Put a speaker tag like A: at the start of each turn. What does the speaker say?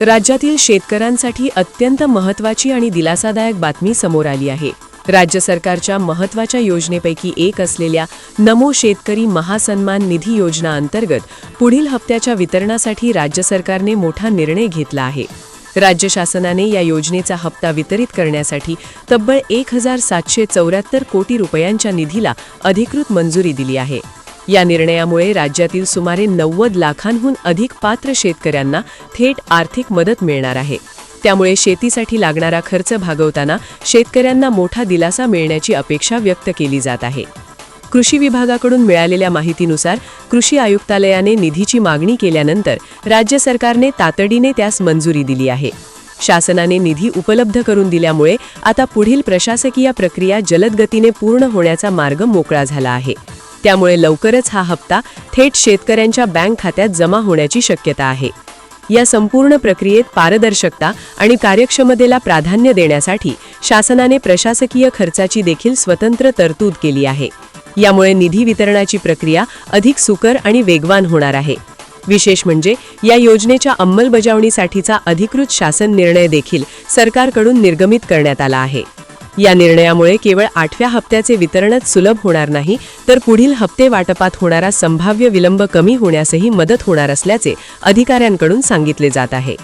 A: राज्यातील शेतकऱ्यांसाठी अत्यंत महत्त्वाची आणि दिलासादायक बातमी समोर आली आहे। राज्य सरकारच्या महत्त्वाच्या योजनेपैकी एक असलेल्या नमो शेतकरी महासन्मान निधी योजना अंतर्गत पुढील हप्त्याच्या वितरणासाठी राज्य सरकारने मोठा निर्णय घेतला आहे। राज्य शासनाने या योजनेचा हप्ता वितरित करण्यासाठी तब्बल 1774 कोटी रुपयांच्या निधीला अधिकृत मंजुरी दिली आहे। या निर्णयामुळे राज्यातील सुमारे 90 लाखांहून अधिक पात्र शेतकऱ्यांना थेट आर्थिक मदत मिळणार आहे। त्यामुळे शेतीसाठी लागणारा खर्च भागवताना शेतकऱ्यांना मोठा दिलासा मिळण्याची अपेक्षा व्यक्त केली जात आहे। कृषी विभागाकडून मिळालेल्या माहितीनुसार कृषी आयुक्तालयाने निधीची मागणी केल्यानंतर राज्य सरकारने तातडीने त्यास मंजुरी दिली आहे। शासनाने निधी उपलब्ध करून दिल्यामुळे आता पुढील प्रशासकीय प्रक्रिया जलद गतीने पूर्ण होण्याचा मार्ग मोकळा झाला आहे। त्यामुळे लवकरच हा हप्ता थेट शेतकऱ्यांच्या बँक खात्यात जमा होण्याची शक्यता आहे। या संपूर्ण प्रक्रियेत पारदर्शकता आणि कार्यक्षमतेला प्राधान्य देण्यासाठी शासनाने प्रशासकीय खर्चाची देखील स्वतंत्र तरतूद केली आहे। यामुळे निधी वितरणाची प्रक्रिया अधिक सुकर आणि वेगवान होणार आहे। विशेष म्हणजे या योजनेच्या अंमलबजावणीसाठीचा अधिकृत शासन निर्णय देखील सरकारकडून निर्गमित करण्यात आला आहे। या निर्णयामुळे केवळ 8व्या हप्त्याचे वितरणच सुलभ होणार नाही, तर पुढील हप्ते वाटपात होणारा संभाव्य विलंब कमी होण्यासही मदत होणार असल्याचे अधिकाऱ्यांकडून सांगितले जात आहे।